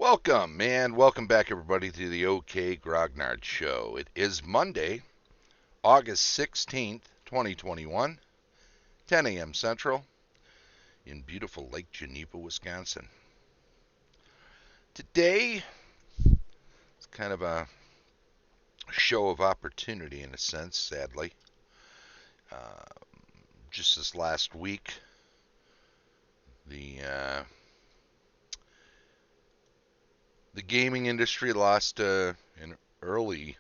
Welcome, and welcome back, everybody, to the OK Grognard Show. It is Monday, August 16th, 2021, 10 a.m. Central, in beautiful Lake Geneva, Wisconsin. Today, it's kind of a show of opportunity in a sense, sadly. Uh, just this last week, the uh, the gaming industry lost an early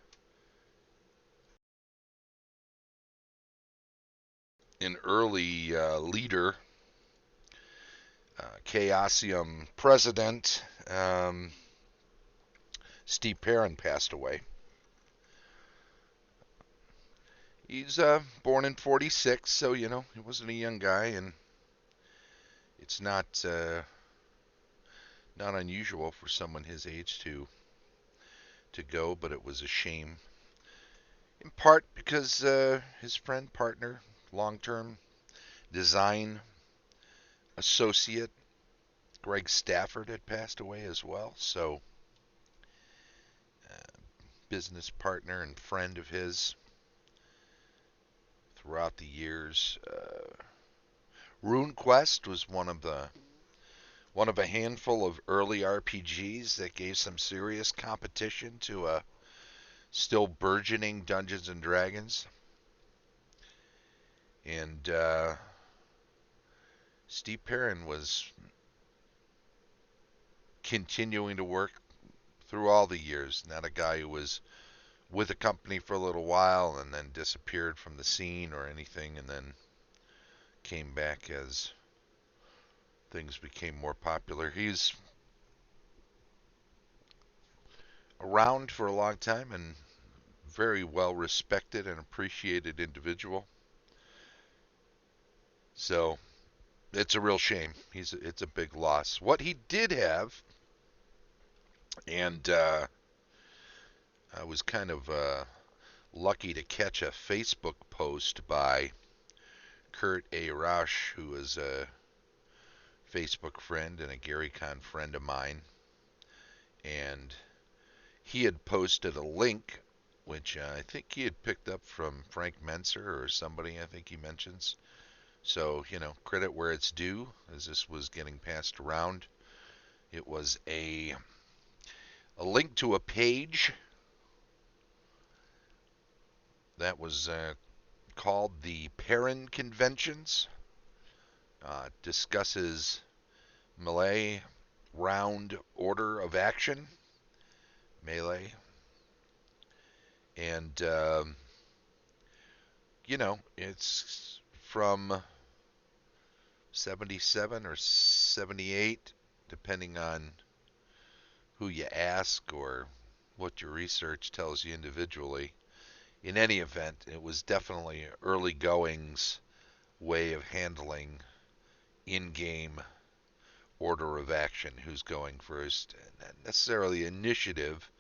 leader, Chaosium president. Steve Perrin passed away. He's born in '46, so he wasn't a young guy, and it's not unusual for someone his age to go. But it was a shame, in part because his friend, partner, long-term design associate Greg Stafford had passed away as well. So, business partner and friend of his throughout the years. RuneQuest was one of a handful of early RPGs that gave some serious competition to a still burgeoning Dungeons and Dragons. And Steve Perrin was continuing to work through all the years. Not a guy who was with a company for a little while and then disappeared from the scene or anything, and then came back as things became more popular. He's around for a long time and very well respected and appreciated individual. So it's a real shame. It's a big loss. What he did have, and I was kind of lucky to catch a Facebook post by Kurt A. Rausch, who is a Facebook friend and a GaryCon friend of mine, and he had posted a link, which I think he had picked up from Frank Menser or somebody I think he mentions. So, credit where it's due, as this was getting passed around. It was a link to a page that was called the Perrin Conventions. Discusses Melee round order of action, Melee, and it's from 77 or 78, depending on who you ask or what your research tells you individually. In any event, it was definitely early goings way of handling in-game order of action, who's going first, and not necessarily initiative.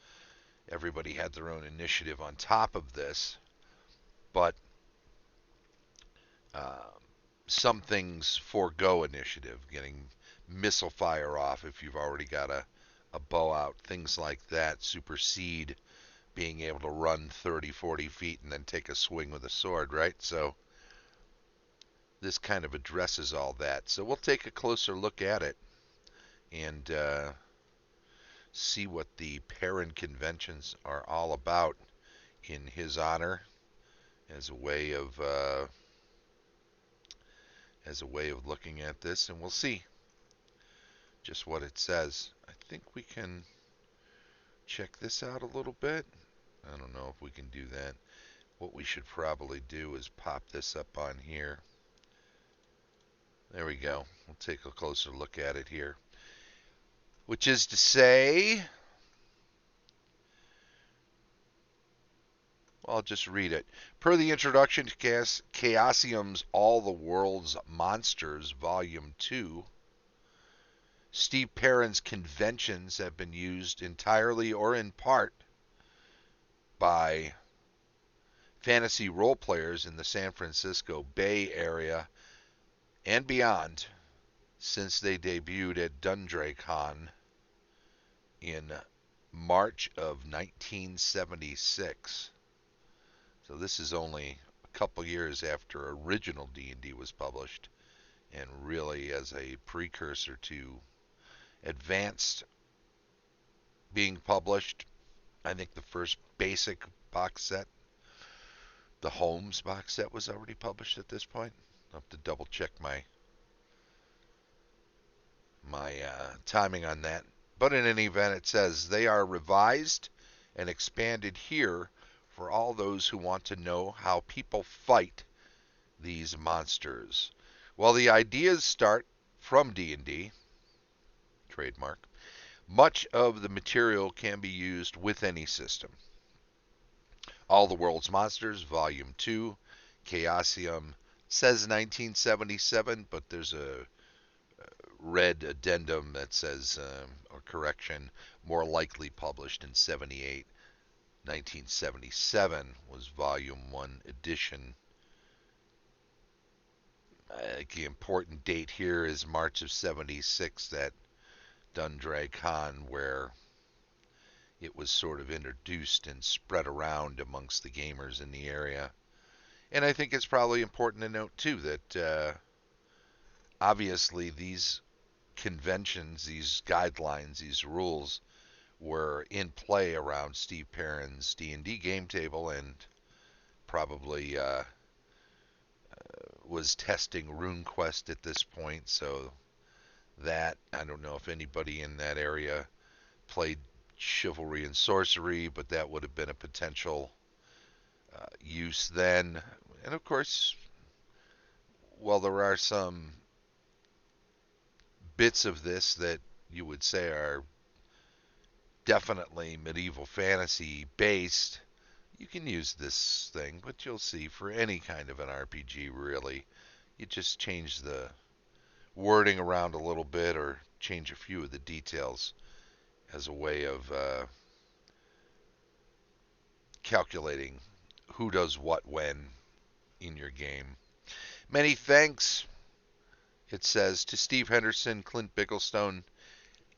Everybody had their own initiative on top of this, but uh, some things forego initiative, getting missile fire off if you've already got a bow out, things like that supersede being able to run 30, 40 feet and then take a swing with a sword, right? So this kind of addresses all that. So we'll take a closer look at it and see what the Perrin conventions are all about in his honor, as a way of looking at this, and we'll see just what it says. I think we can check this out a little bit. I don't know if we can do that. What we should probably do is pop this up on here. There we go. We'll take a closer look at it here. Which is to say, well, I'll just read it. Per the introduction to Chaosium's All the World's Monsters, Volume 2, Steve Perrin's conventions have been used entirely or in part by fantasy role players in the San Francisco Bay Area and beyond since they debuted at DundraeCon in March of 1976. So this is only a couple years after original D&D was published, and really as a precursor to advanced being published. I think the first basic box set, the Holmes box set, was already published at this point. I'll have to double check my timing on that. But in any event, it says they are revised and expanded here for all those who want to know how people fight these monsters. Well, the ideas start from D&D, trademark. Much of the material can be used with any system. All the World's Monsters, Volume 2, Chaosium, says 1977, but there's a red addendum that says, or correction, more likely published in 78. 1977 was Volume 1 edition. The important date here is March of 76, that Dundray Con, where it was sort of introduced and spread around amongst the gamers in the area. And I think it's probably important to note, too, that obviously these conventions, these guidelines, these rules were in play around Steve Perrin's D&D game table, and probably was testing RuneQuest at this point. So that, I don't know if anybody in that area played Chivalry and Sorcery, but that would have been a potential use then. And of course, well, there are some bits of this that you would say are definitely medieval fantasy based. You can use this thing, but you'll see for any kind of an RPG, really, you just change the wording around a little bit or change a few of the details as a way of calculating who does what when in your game. Many thanks, it says, to Steve Henderson, Clint Bicklestone,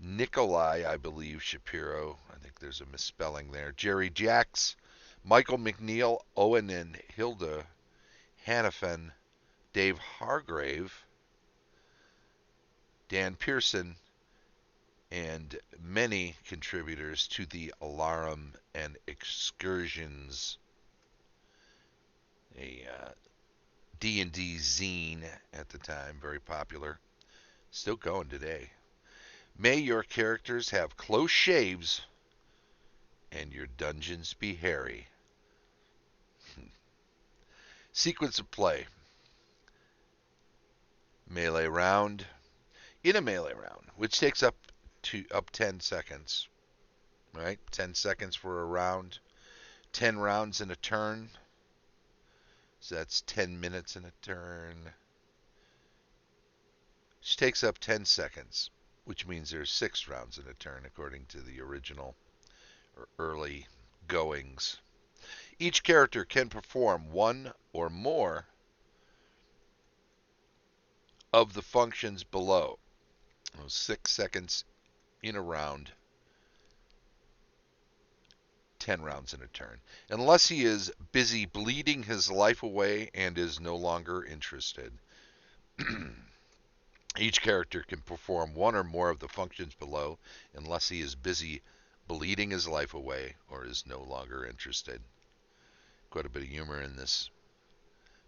Nikolai, I believe, Shapiro. I think there's a misspelling there. Jerry Jacks, Michael McNeil, Owen and Hilda Hannafin, Dave Hargrave, Dan Pearson, and many contributors to the Alarum and Excursions, a D&D zine at the time, very popular, still going today. May your characters have close shaves and your dungeons be hairy. Sequence of play. Melee round. In a melee round, which takes up 10 seconds, right? 10 seconds for a round. 10 rounds in a turn. So that's 10 minutes in a turn. Which takes up 10 seconds, which means there's 6 rounds in a turn according to the original or early goings. Each character can perform one or more of the functions below. 6 seconds in a round, 10 rounds in a turn, unless he is busy bleeding his life away and is no longer interested. Each character can perform one or more of the functions below unless he is busy bleeding his life away or is no longer interested. Quite a bit of humor in this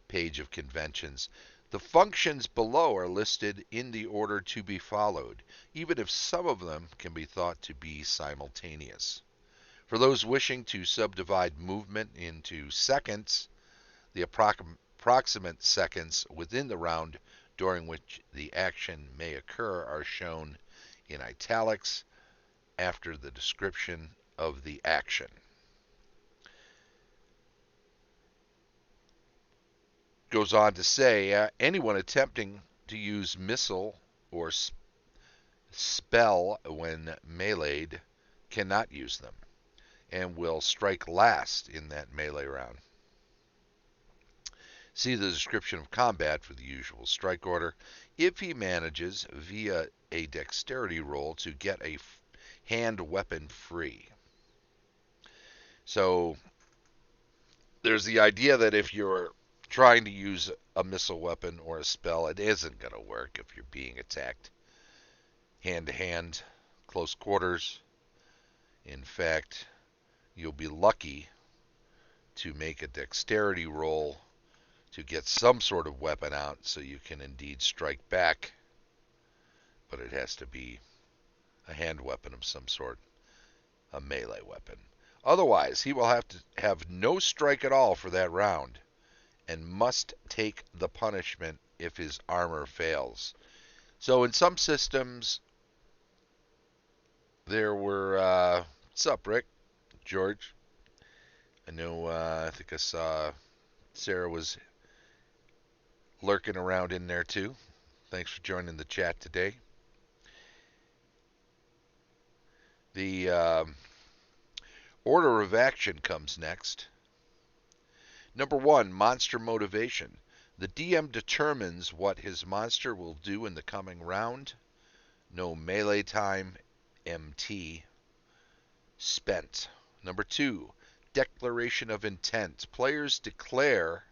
page of conventions. The functions below are listed in the order to be followed, even if some of them can be thought to be simultaneous. For those wishing to subdivide movement into seconds, the approximate seconds within the round during which the action may occur are shown in italics after the description of the action. Goes on to say, anyone attempting to use missile or spell when meleeed cannot use them and will strike last in that melee round. See the description of combat for the usual strike order. If he manages, via a dexterity roll, to get a hand weapon free. So there's the idea that if you're trying to use a missile weapon or a spell, it isn't going to work if you're being attacked hand to hand, close quarters. In fact, you'll be lucky to make a dexterity roll to get some sort of weapon out so you can indeed strike back, but it has to be a hand weapon of some sort, a melee weapon. Otherwise, he will have to have no strike at all for that round and must take the punishment if his armor fails. So in some systems, there were, what's up, Rick? George? I know, I think I saw Sarah was lurking around in there too. Thanks for joining the chat today. The order of action comes next. Number 1, monster motivation. The DM determines what his monster will do in the coming round. No melee time, MT, spent. Number 2, declaration of intent. Players declare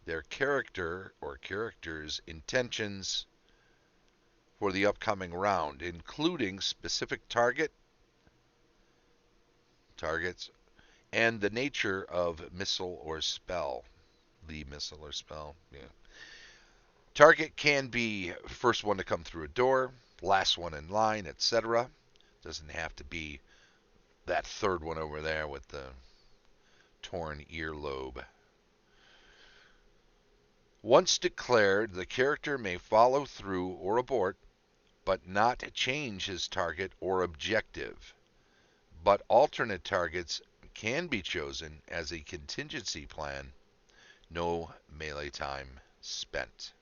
their character or character's intentions for the upcoming round, including specific targets, and the nature of missile or spell. The missile or spell, yeah. Target can be first one to come through a door, last one in line, etc. Doesn't have to be that third one over there with the torn earlobe. Once declared, the character may follow through or abort, but not change his target or objective. But alternate targets can be chosen as a contingency plan. No melee time spent.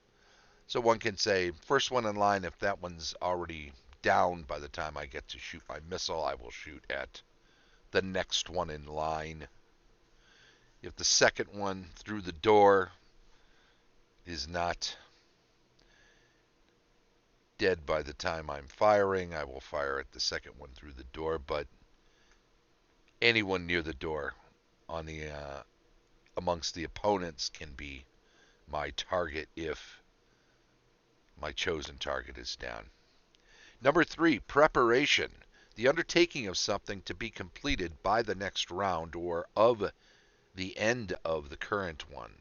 So one can say, first one in line, if that one's already down by the time I get to shoot my missile, I will shoot at the next one in line. If the second one through the door is not dead by the time I'm firing, I will fire at the second one through the door, but anyone near the door on the amongst the opponents can be my target if my chosen target is down. Number 3, preparation. The undertaking of something to be completed by the next round or of the end of the current one.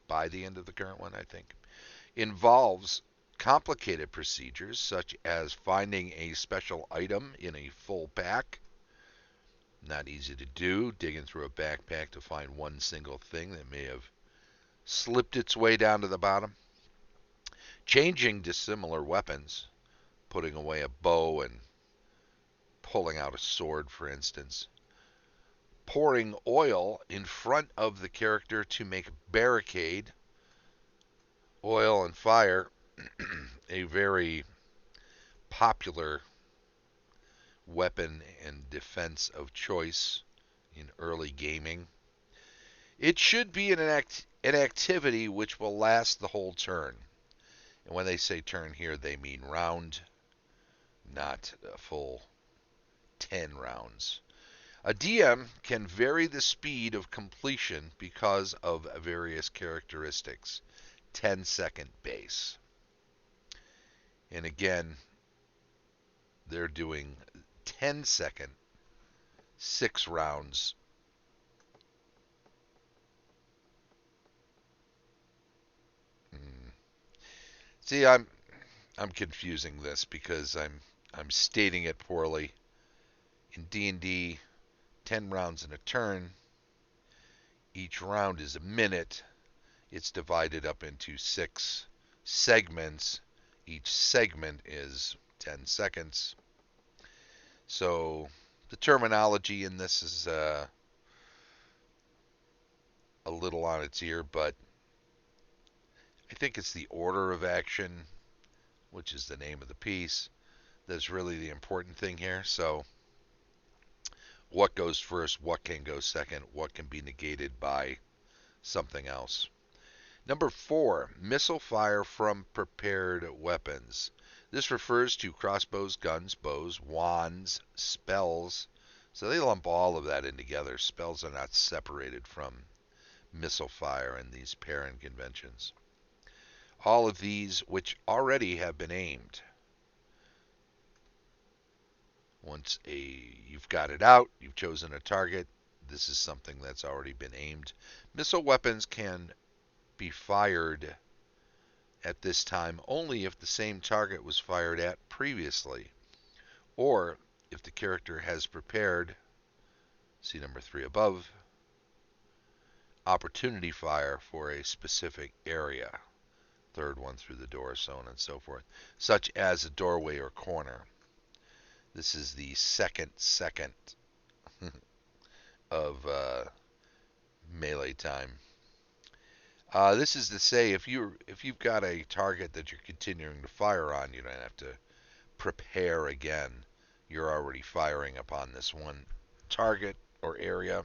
By the end of the current one, I think. Involves complicated procedures such as finding a special item in a full pack. Not easy to do, digging through a backpack to find one single thing that may have slipped its way down to the bottom. Changing dissimilar weapons, putting away a bow and pulling out a sword, for instance. Pouring oil in front of the character to make a barricade. Oil and fire, a very popular weapon and defense of choice in early gaming. It should be an activity which will last the whole turn. And when they say turn here, they mean round, not a full 10 rounds. A DM can vary the speed of completion because of various characteristics. 10-second base. And again, they're doing 10-second, 6 rounds. See, I'm confusing this because I'm stating it poorly. In D&D, 10 rounds in a turn. Each round is a minute. It's divided up into 6 segments. Each segment is 10 seconds. So the terminology in this is a little on its ear, but I think it's the order of action, which is the name of the piece, that's really the important thing here. So what goes first, what can go second, what can be negated by something else. Number 4, missile fire from prepared weapons. This refers to crossbows, guns, bows, wands, spells. So they lump all of that in together. Spells are not separated from missile fire in these Perrin conventions. All of these which already have been aimed. Once you've got it out, you've chosen a target, this is something that's already been aimed. Missile weapons can be fired at this time only if the same target was fired at previously, or if the character has prepared, see number 3 above, opportunity fire for a specific area. Third one through the door, so on and so forth, such as a doorway or corner. This is the second of melee time. This is to say, if you've got a target that you're continuing to fire on, you don't have to prepare again. You're already firing upon this one target or area.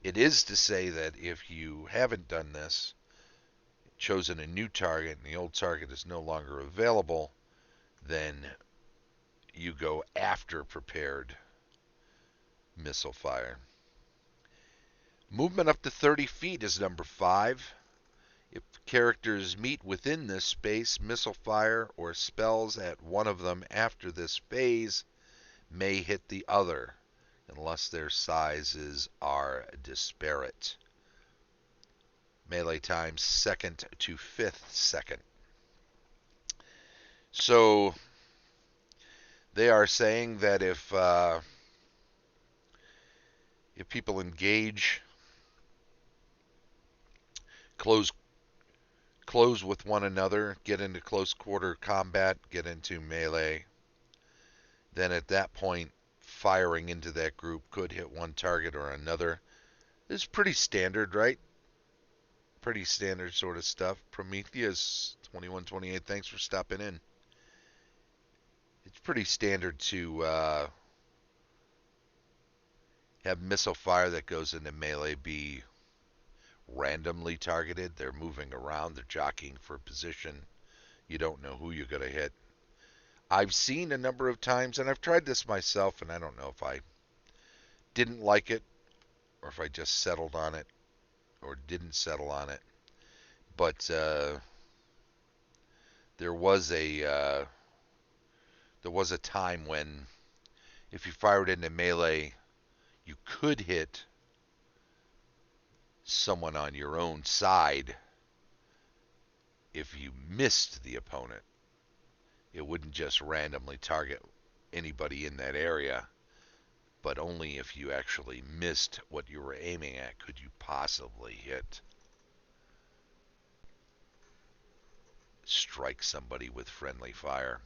It is to say that if you haven't done this, chosen a new target, and the old target is no longer available, then you go after prepared missile fire. Movement up to 30 feet is number 5. If characters meet within this space, missile fire or spells at one of them after this phase may hit the other, unless their sizes are disparate. Melee time 2nd to 5th second. So they are saying that if people engage close with one another, get into close quarter combat, get into melee, then at that point, firing into that group could hit one target or another. It's pretty standard, right? Pretty standard sort of stuff. Prometheus 2128, thanks for stopping in. It's pretty standard to have missile fire that goes into melee be randomly targeted. They're moving around, they're jockeying for position. You don't know who you're going to hit. I've seen a number of times, and I've tried this myself, and I don't know if I didn't like it or if I just settled on it or didn't settle on it. But there was a time when if you fired into melee, you could hit someone on your own side if you missed the opponent. It wouldn't just randomly target anybody in that area, but only if you actually missed what you were aiming at could you possibly strike somebody with friendly fire.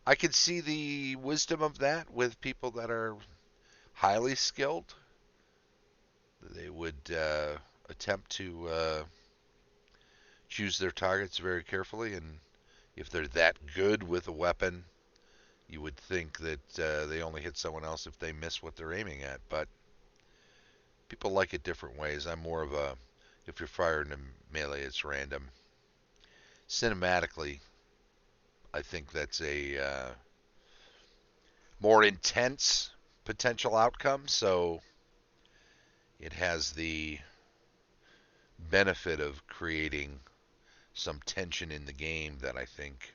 I could see the wisdom of that with people that are highly skilled. They would attempt to choose their targets very carefully, and if they're that good with a weapon, you would think that they only hit someone else if they miss what they're aiming at. But people like it different ways. I'm more of a, if you're firing in melee, it's random. Cinematically, I think that's a more intense potential outcome, so it has the benefit of creating some tension in the game that I think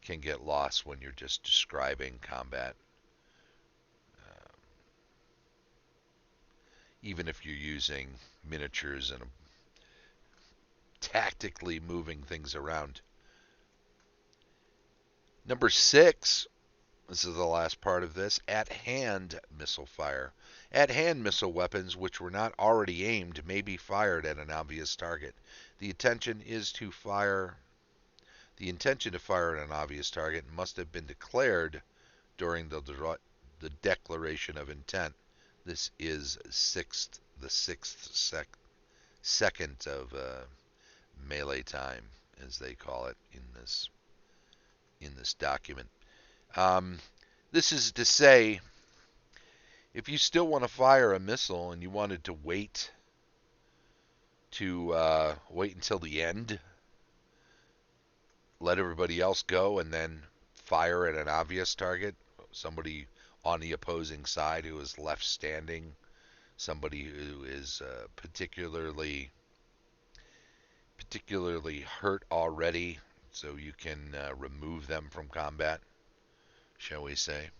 can get lost when you're just describing combat. Even if you're using miniatures and tactically moving things around. Number 6, this is the last part of this, at-hand missile fire. At-hand missile weapons which were not already aimed may be fired at an obvious target. The intention to fire at an obvious target must have been declared during the declaration of intent. This is the sixth second of melee time, as they call it in this document. This is to say, if you still want to fire a missile and you wanted to wait to wait until the end, let everybody else go, and then fire at an obvious target, somebody on the opposing side who is left standing, somebody who is particularly hurt already, so you can remove them from combat, shall we say.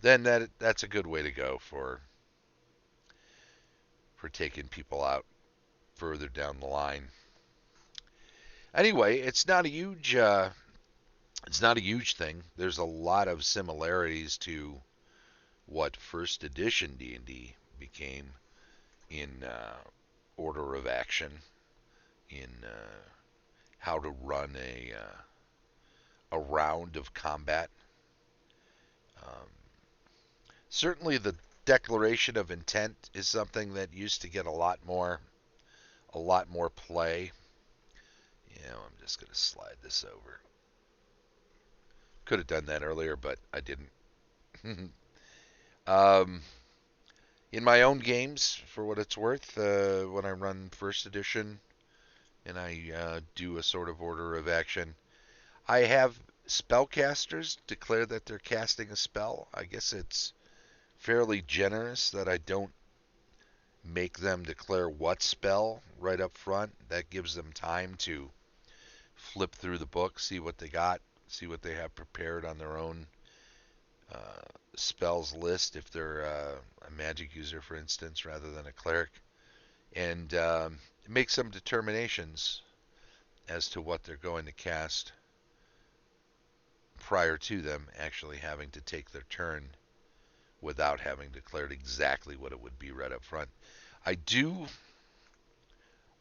Then that's a good way to go for taking people out further down the line. Anyway, it's not a huge thing. There's a lot of similarities to what first edition D&D became in order of action, in how to run a round of combat. Um, Certainly, the declaration of intent is something that used to get a lot more play. I'm just going to slide this over. Could have done that earlier, but I didn't. um, in my own games, for what it's worth, when I run first edition and I do a sort of order of action, I have spellcasters declare that they're casting a spell. I guess it's fairly generous that I don't make them declare what spell right up front. That gives them time to flip through the book, see what they got, see what they have prepared on their own spells list if they're a magic user, for instance, rather than a cleric, and make some determinations as to what they're going to cast prior to them actually having to take their turn without having declared exactly what it would be right up front. I do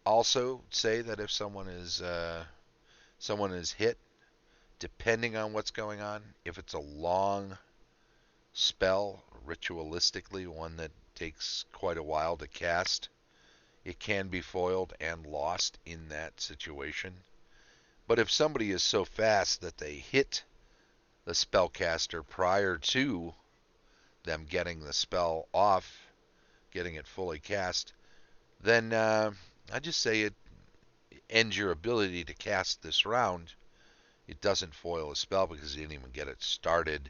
also say that if someone is hit, depending on what's going on, if it's a long spell, ritualistically one that takes quite a while to cast, it can be foiled and lost in that situation. But if somebody is so fast that they hit the spellcaster prior to them getting the spell off, getting it fully cast, then I just say it ends your ability to cast this round. It doesn't foil a spell because you didn't even get it started,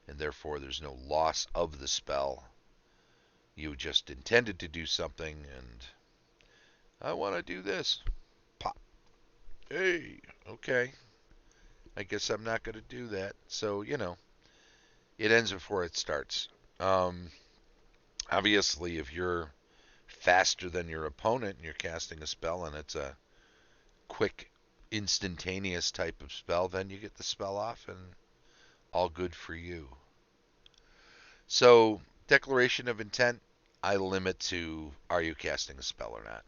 and therefore there's no loss of the spell. You just intended to do something, and I want to do this. Pop. Hey, okay. I guess I'm not going to do that. So, it ends before it starts. Obviously, if you're faster than your opponent and you're casting a spell and it's a quick, instantaneous type of spell, then you get the spell off and all good for you. So, declaration of intent, I limit to are you casting a spell or not?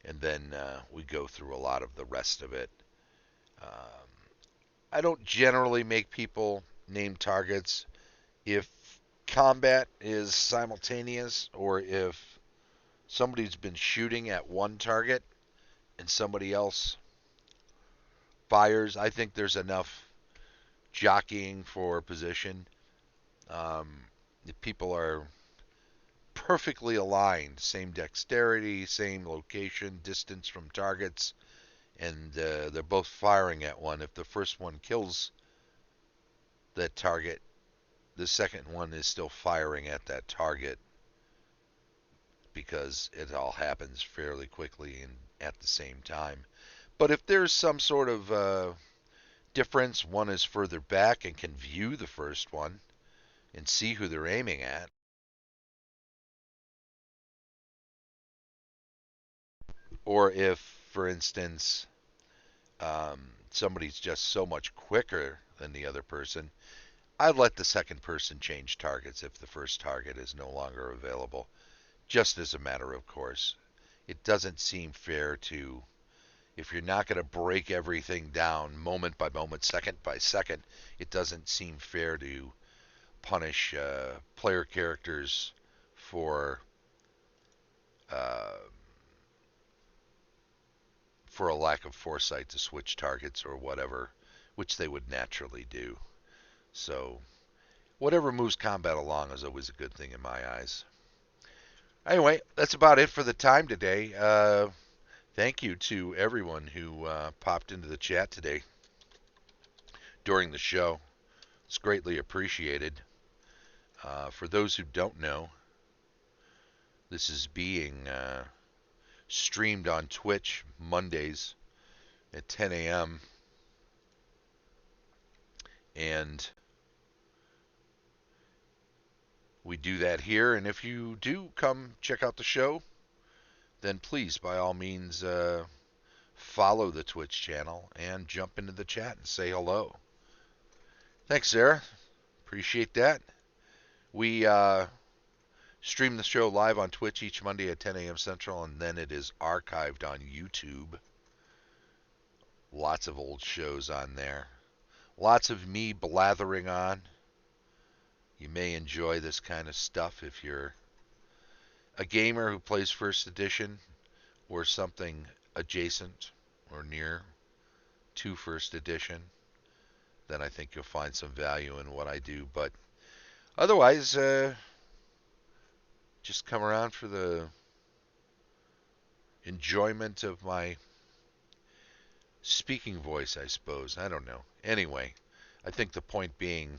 And then we go through a lot of the rest of it. I don't generally make people name targets if combat is simultaneous or if somebody's been shooting at one target and somebody else fires. I think there's enough jockeying for position. If people are perfectly aligned, same dexterity, same location, distance from targets, and they're both firing at one. If the first one kills that target, the second one is still firing at that target because it all happens fairly quickly and at the same time. But if there's some sort of difference, one is further back and can view the first one and see who they're aiming at, or if, for instance, somebody's just so much quicker than the other person, I'd let the second person change targets if the first target is no longer available, just as a matter of course. It doesn't seem fair to, if you're not going to break everything down moment by moment, second by second, it doesn't seem fair to punish player characters for uh, for a lack of foresight to switch targets or whatever, which they would naturally do. So whatever moves combat along is always a good thing in my eyes. Anyway, that's about it for the time today. Thank you to everyone who popped into the chat today during the show. It's greatly appreciated. For those who don't know, this is being streamed on Twitch Mondays at 10 a.m. And we do that here. And if you do come check out the show, then please, by all means, follow the Twitch channel and jump into the chat and say hello. Thanks, Sarah. Appreciate that. We stream the show live on Twitch each Monday at 10 a.m. Central, and then it is archived on YouTube. Lots of old shows on there. Lots of me blathering on. You may enjoy this kind of stuff if you're a gamer who plays First Edition or something adjacent or near to First Edition. Then I think you'll find some value in what I do. But otherwise, just come around for the enjoyment of my speaking voice, I suppose. I don't know. Anyway, I think the point being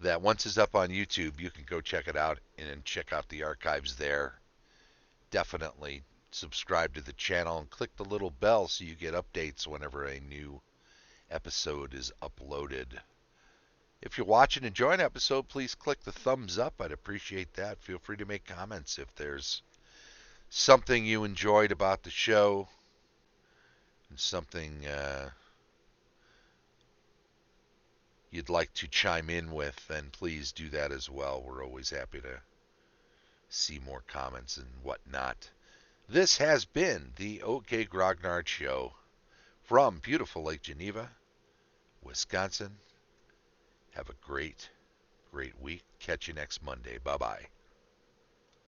that once it's up on YouTube, you can go check it out and check out the archives there. Definitely subscribe to the channel and click the little bell so you get updates whenever a new episode is uploaded. If you watch and enjoy an episode, please click the thumbs up. I'd appreciate that. Feel free to make comments if there's something you enjoyed about the show and something you'd like to chime in with, then please do that as well. We're always happy to see more comments and whatnot. This has been the OK Grognard Show from beautiful Lake Geneva, Wisconsin. Have a great, great week. Catch you next Monday. Bye-bye.